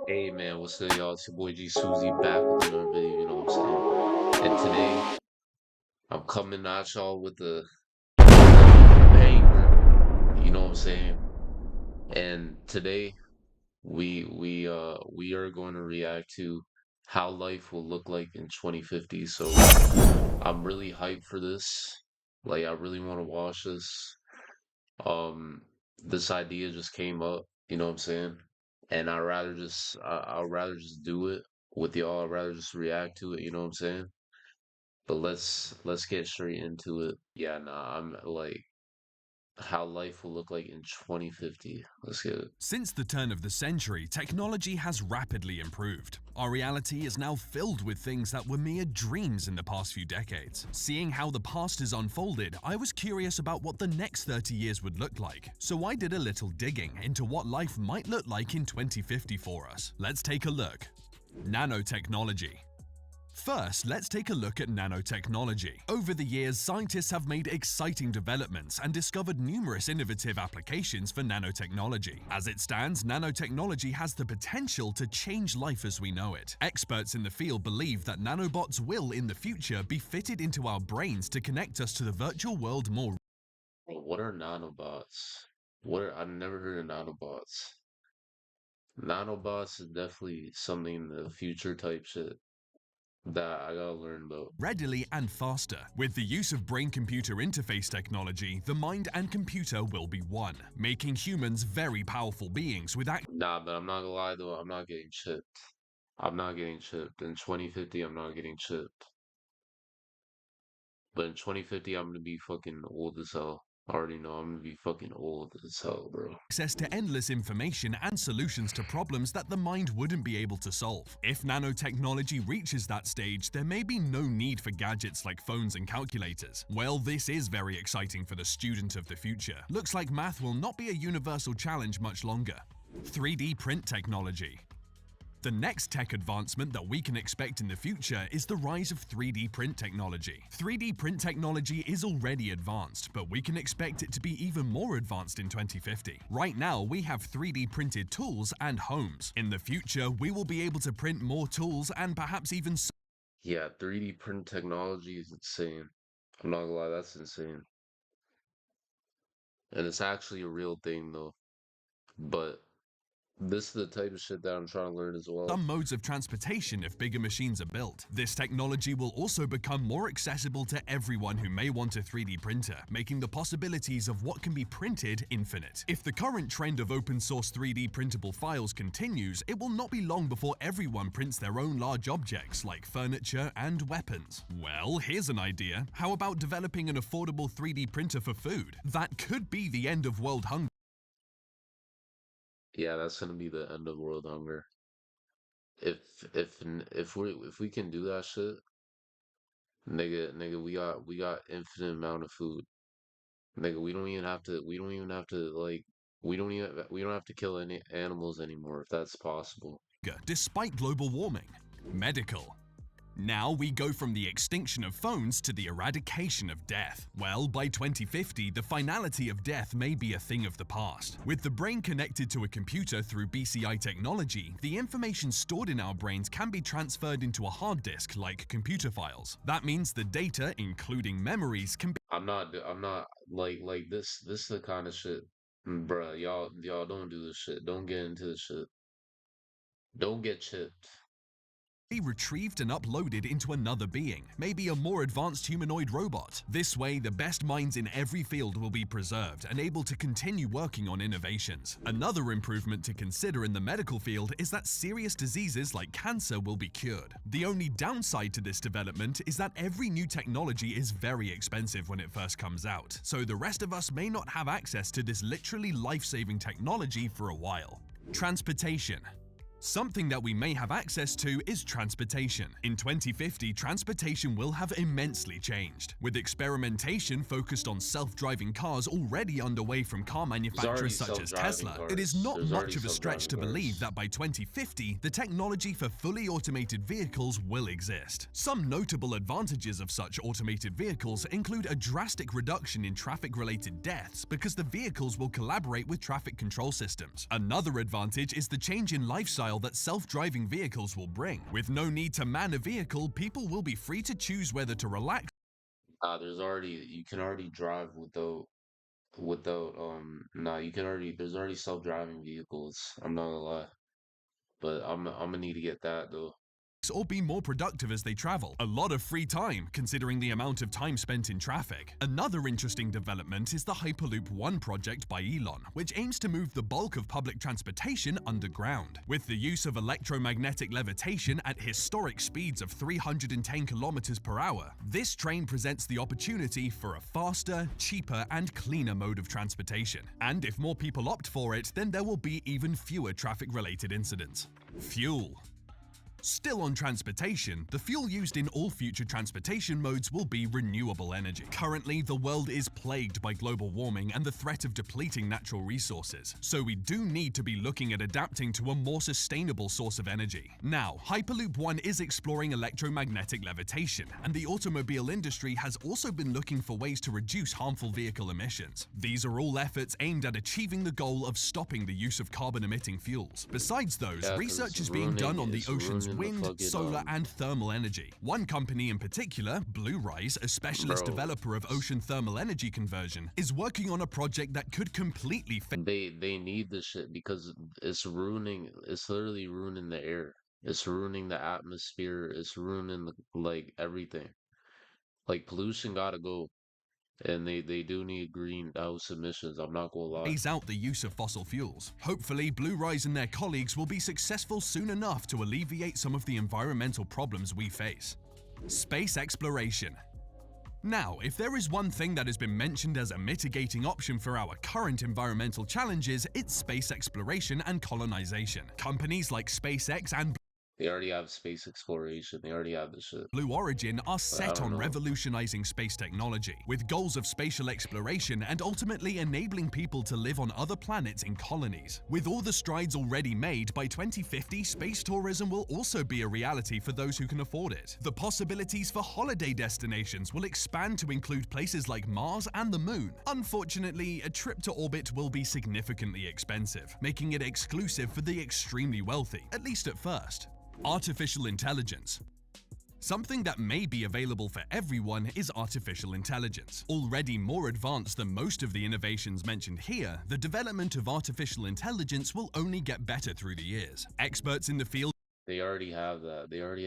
Hey man, what's up, y'all? It's your boy Gswoozie back with another video, you know what I'm saying? And today, I'm coming at y'all with another banger, you know what I'm saying? And today, we are going to react to how life will look like in 2050. So I'm really hyped for this. Like, I really want to watch this. Um, this idea just came up, you know what I'm saying? And I'd rather just do it with y'all. I'd rather just react to it, you know what I'm saying? But let's get straight into it. Yeah, nah, I'm like how life will look like in 2050. Let's get it. Since the turn of the century, technology has rapidly improved. Our reality is now filled with things that were mere dreams in the past few decades. Seeing how the past has unfolded, I was curious about what the next 30 years would look like. So I did a little digging into what life might look like in 2050 for us. Let's take a look. Nanotechnology. First, let's take a look at nanotechnology. Over the years, scientists have made exciting developments and discovered numerous innovative applications for nanotechnology. As it stands, nanotechnology has the potential to change life as we know it. Experts in the field believe that nanobots will, in the future, be fitted into our brains to connect us to the virtual world more. What are nanobots? I've never heard of nanobots. Nanobots is definitely something in the future type shit that I gotta learn about. Readily and faster. With the use of brain-computer interface technology, the mind and computer will be one, making humans very powerful beings with Nah, but I'm not gonna lie though, I'm not getting chipped. I'm not getting chipped. In 2050, I'm not getting chipped. But in 2050, I'm gonna be fucking old as hell. I already know I'm gonna be fucking old as hell, bro. access to endless information and solutions to problems that the mind wouldn't be able to solve. If nanotechnology reaches that stage, there may be no need for gadgets like phones and calculators. Well, this is very exciting for the student of the future. Looks like math will not be a universal challenge much longer. 3D print technology. The next tech advancement that we can expect in the future is the rise of 3D print technology. 3D print technology is already advanced, but we can expect it to be even more advanced in 2050. Right now, we have 3D printed tools and homes. In the future, we will be able to print more tools and perhaps even Yeah, 3D print technology is insane. I'm not gonna lie, that's insane. And it's actually a real thing though. But this is the type of shit that I'm trying to learn as well. some modes of transportation if bigger machines are built. This technology will also become more accessible to everyone who may want a 3D printer, making the possibilities of what can be printed infinite. If the current trend of open source 3D printable files continues, it will not be long before everyone prints their own large objects like furniture and weapons. Well, here's an idea. How about developing an affordable 3D printer for food? That could be the end of world hunger. Yeah, that's gonna be the end of world hunger. If we can do that shit, nigga, we got infinite amount of food. Nigga, we don't have to kill any animals anymore if that's possible. Despite global warming. Medical. Now we go from the extinction of phones to the eradication of death. Well, by 2050, the finality of death may be a thing of the past. With the brain connected to a computer through BCI technology, the information stored in our brains can be transferred into a hard disk like computer files. That means the data, including memories, can be I'm not like this is the kind of shit, bruh. Y'all don't do this shit. Don't get into this shit. Don't get chipped. retrieved and uploaded into another being, maybe a more advanced humanoid robot. This way, the best minds in every field will be preserved and able to continue working on innovations. Another improvement to consider in the medical field is that serious diseases like cancer will be cured. The only downside to this development is that every new technology is very expensive when it first comes out, so the rest of us may not have access to this literally life-saving technology for a while. Transportation. Something that we may have access to is transportation. In 2050, transportation will have immensely changed, with experimentation focused on self-driving cars already underway from car manufacturers such as Tesla. It is not much of a stretch to believe that by 2050, the technology for fully automated vehicles will exist. Some notable advantages of such automated vehicles include a drastic reduction in traffic-related deaths because the vehicles will collaborate with traffic control systems. Another advantage is the change in lifestyle lifestyle that self-driving vehicles will bring. With no need to man a vehicle, people will be free to choose whether to relax. You can already drive without you can already there's already self-driving vehicles. I'm not gonna lie. But I'm gonna need to get that though. Or be more productive as they travel. A lot of free time, considering the amount of time spent in traffic. Another interesting development is the Hyperloop One project by Elon, which aims to move the bulk of public transportation underground. With the use of electromagnetic levitation at historic speeds of 310 kilometers per hour, this train presents the opportunity for a faster, cheaper, and cleaner mode of transportation. And if more people opt for it, then there will be even fewer traffic-related incidents. Fuel. Still on transportation, the fuel used in all future transportation modes will be renewable energy. Currently, the world is plagued by global warming and the threat of depleting natural resources, so we do need to be looking at adapting to a more sustainable source of energy. Now, Hyperloop One is exploring electromagnetic levitation, and the automobile industry has also been looking for ways to reduce harmful vehicle emissions. These are all efforts aimed at achieving the goal of stopping the use of carbon-emitting fuels. Besides those, research is being done on the ocean's wind, solar, and thermal energy. One company in particular, Blue Rise, a specialist developer of ocean thermal energy conversion, is working on a project that could completely They need this shit because it's literally ruining the air. It's ruining the atmosphere. It's ruining like everything. Like pollution gotta go. And they do need greenhouse emissions, I'm not gonna lie. phase out the use of fossil fuels. Hopefully, Blue Rise and their colleagues will be successful soon enough to alleviate some of the environmental problems we face. Space exploration. Now, if there is one thing that has been mentioned as a mitigating option for our current environmental challenges, it's space exploration and colonization. Companies like SpaceX and They already have space exploration. They already have this shit. Blue Origin are set on revolutionizing space technology, with goals of spatial exploration and ultimately enabling people to live on other planets in colonies. With all the strides already made, by 2050, space tourism will also be a reality for those who can afford it. The possibilities for holiday destinations will expand to include places like Mars and the Moon. Unfortunately, a trip to orbit will be significantly expensive, making it exclusive for the extremely wealthy, at least at first. Artificial intelligence. Something that may be available for everyone is artificial intelligence. Already more advanced than most of the innovations mentioned here, the development of artificial intelligence will only get better through the years. Experts in the field They already have that. They already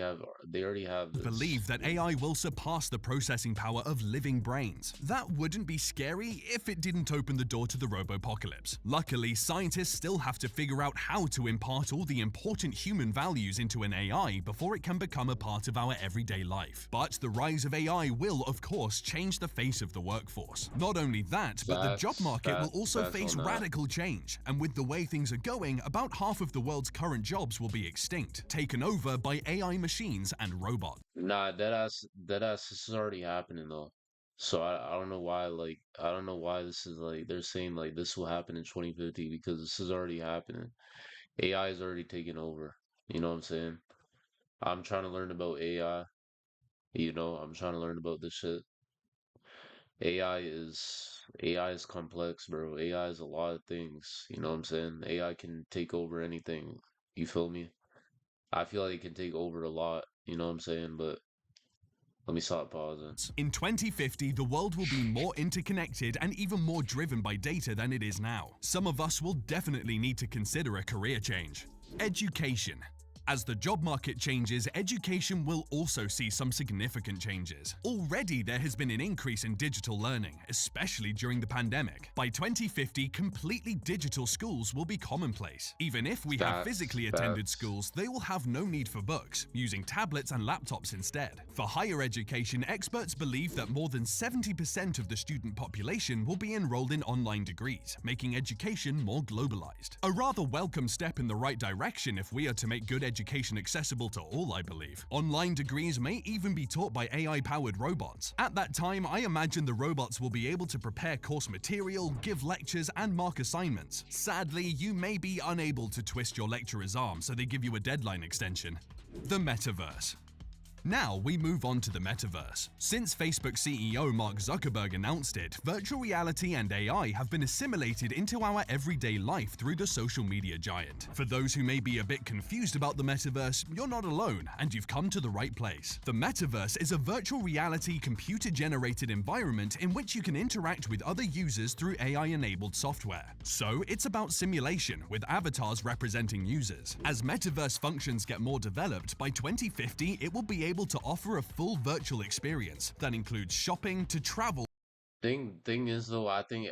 have this. Believe that AI will surpass the processing power of living brains. That wouldn't be scary if it didn't open the door to the robopocalypse. Luckily, scientists still have to figure out how to impart all the important human values into an AI before it can become a part of our everyday life. But the rise of AI will, of course, change the face of the workforce. Not only that, but the job market will also face radical change. And with the way things are going, about half of the world's current jobs will be extinct, taken over by AI machines and robots. Nah, deadass, this is already happening though. So I don't know why, I don't know why this is they're saying this will happen in 2050 because this is already happening. AI is already taking over. You know what I'm saying? I'm trying to learn about AI. I'm trying to learn about this shit. AI is complex, bro. AI is a lot of things. You know what I'm saying? AI can take over anything. You feel me? I feel like it can take over a lot, you know what I'm saying? But let me stop pausing. In 2050, the world will be more interconnected and even more driven by data than it is now. Some of us will definitely need to consider a career change. Education. As the job market changes, education will also see some significant changes. Already, there has been an increase in digital learning, especially during the pandemic. By 2050, completely digital schools will be commonplace. Even if we have physically attended schools, they will have no need for books, using tablets and laptops instead. For higher education, experts believe that more than 70% of the student population will be enrolled in online degrees, making education more globalized. A rather welcome step in the right direction if we are to make good education accessible to all, I believe. Online degrees may even be taught by AI-powered robots. At that time, I imagine the robots will be able to prepare course material, give lectures, and mark assignments. Sadly, you may be unable to twist your lecturer's arm, so they give you a deadline extension. The metaverse. Now we move on to the metaverse. Since Facebook CEO Mark Zuckerberg announced it, virtual reality and AI have been assimilated into our everyday life through the social media giant. For those who may be a bit confused about the metaverse, you're not alone, and you've come to the right place. The metaverse is a virtual reality computer-generated environment in which you can interact with other users through AI-enabled software. So it's about simulation, with avatars representing users. As metaverse functions get more developed, by 2050 it will be able to offer a full virtual experience that includes shopping to travel. Thing is though, I think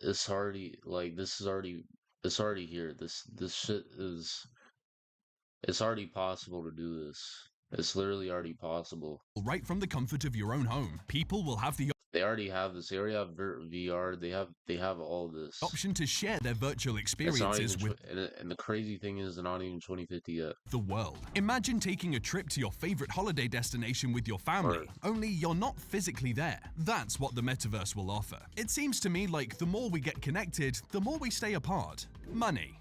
it's already like this is already it's already here. This shit is it's already possible to do this. It's literally already possible. Right from the comfort of your own home, people will have the They already have this. They already have VR. They have all this. option to share their virtual It's not even experiences with and the crazy thing is, they're not even 2050 yet. the world. Imagine taking a trip to your favorite holiday destination with your family, Right. only you're not physically there. That's what the metaverse will offer. It seems to me like the more we get connected, the more we stay apart. Money.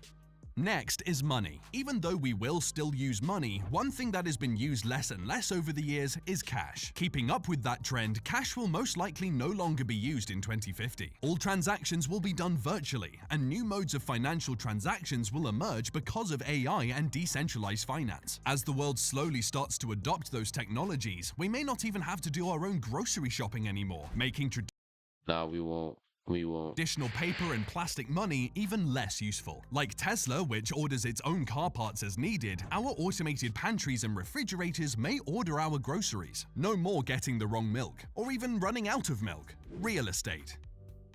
Next is money. Even though we will still use money, one thing that has been used less and less over the years is cash. Keeping up with that trend, cash will most likely no longer be used in 2050. All transactions will be done virtually, and new modes of financial transactions will emerge because of AI and decentralized finance. As the world slowly starts to adopt those technologies, we may not even have to do our own grocery shopping anymore, making Nah, we won't. We won't. traditional paper and plastic money even less useful. Like Tesla, which orders its own car parts as needed, our automated pantries and refrigerators may order our groceries. No more getting the wrong milk, or even running out of milk. Real estate.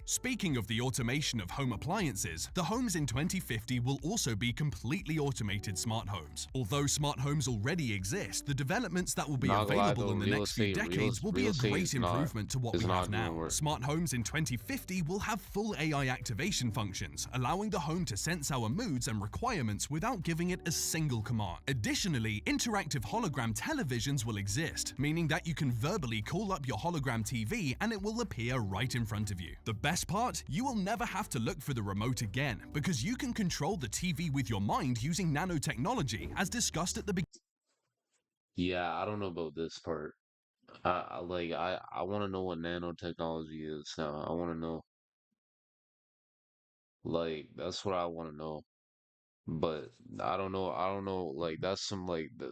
Speaking of the automation of home appliances, the homes in 2050 will also be completely automated smart homes. Although smart homes already exist, the developments that will be Not gonna lie available though, in the real next few estate, decades will be real a estate great is not improvement to what is we not have doing now. work. Smart homes in 2050 will have full AI activation functions, allowing the home to sense our moods and requirements without giving it a single command. Additionally, interactive hologram televisions will exist, meaning that you can verbally call up your hologram TV and it will appear right in front of you. The best part? You will never have to look for the remote again, because you can control the TV with your mind using nanotechnology, as discussed at the beginning. Yeah, I don't know about this part. I want to know what nanotechnology is now. I want to know. Like, that's what I want to know. But I don't know. I don't know. Like, that's some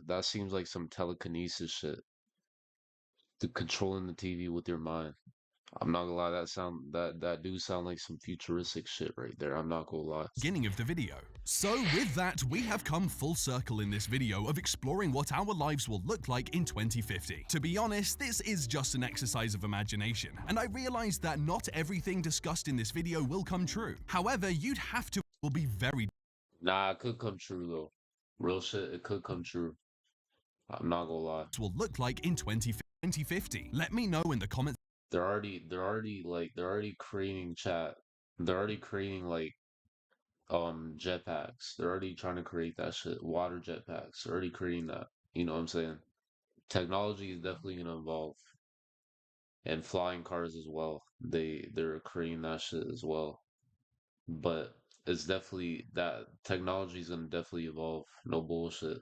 that seems like some telekinesis shit. To controlling the TV with your mind. I'm not gonna lie. That do sound like some futuristic shit right there. I'm not gonna lie. Of the video. So with that, we have come full circle in this video of exploring what our lives will look like in 2050. To be honest, this is just an exercise of imagination, and I realize that not everything discussed in this video will come true. However, you'd have to will be very Nah, it could come true though. Real shit, it could come true. I'm not gonna lie. will look like in 2050. Let me know in the comments They're already creating chat. They're already creating like jetpacks. They're already trying to create that shit. Water jetpacks. They're already creating that. You know what I'm saying? Technology is definitely gonna evolve. And flying cars as well. They're creating that shit as well. But it's definitely that technology is gonna definitely evolve. No bullshit.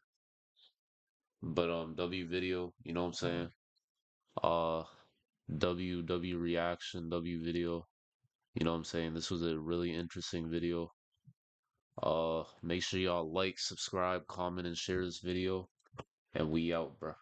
But W video, you know what I'm saying? Uh W reaction, W video. You know what I'm saying? This was a really interesting video. Make sure y'all like, subscribe, comment, and share this video. And we out, bro.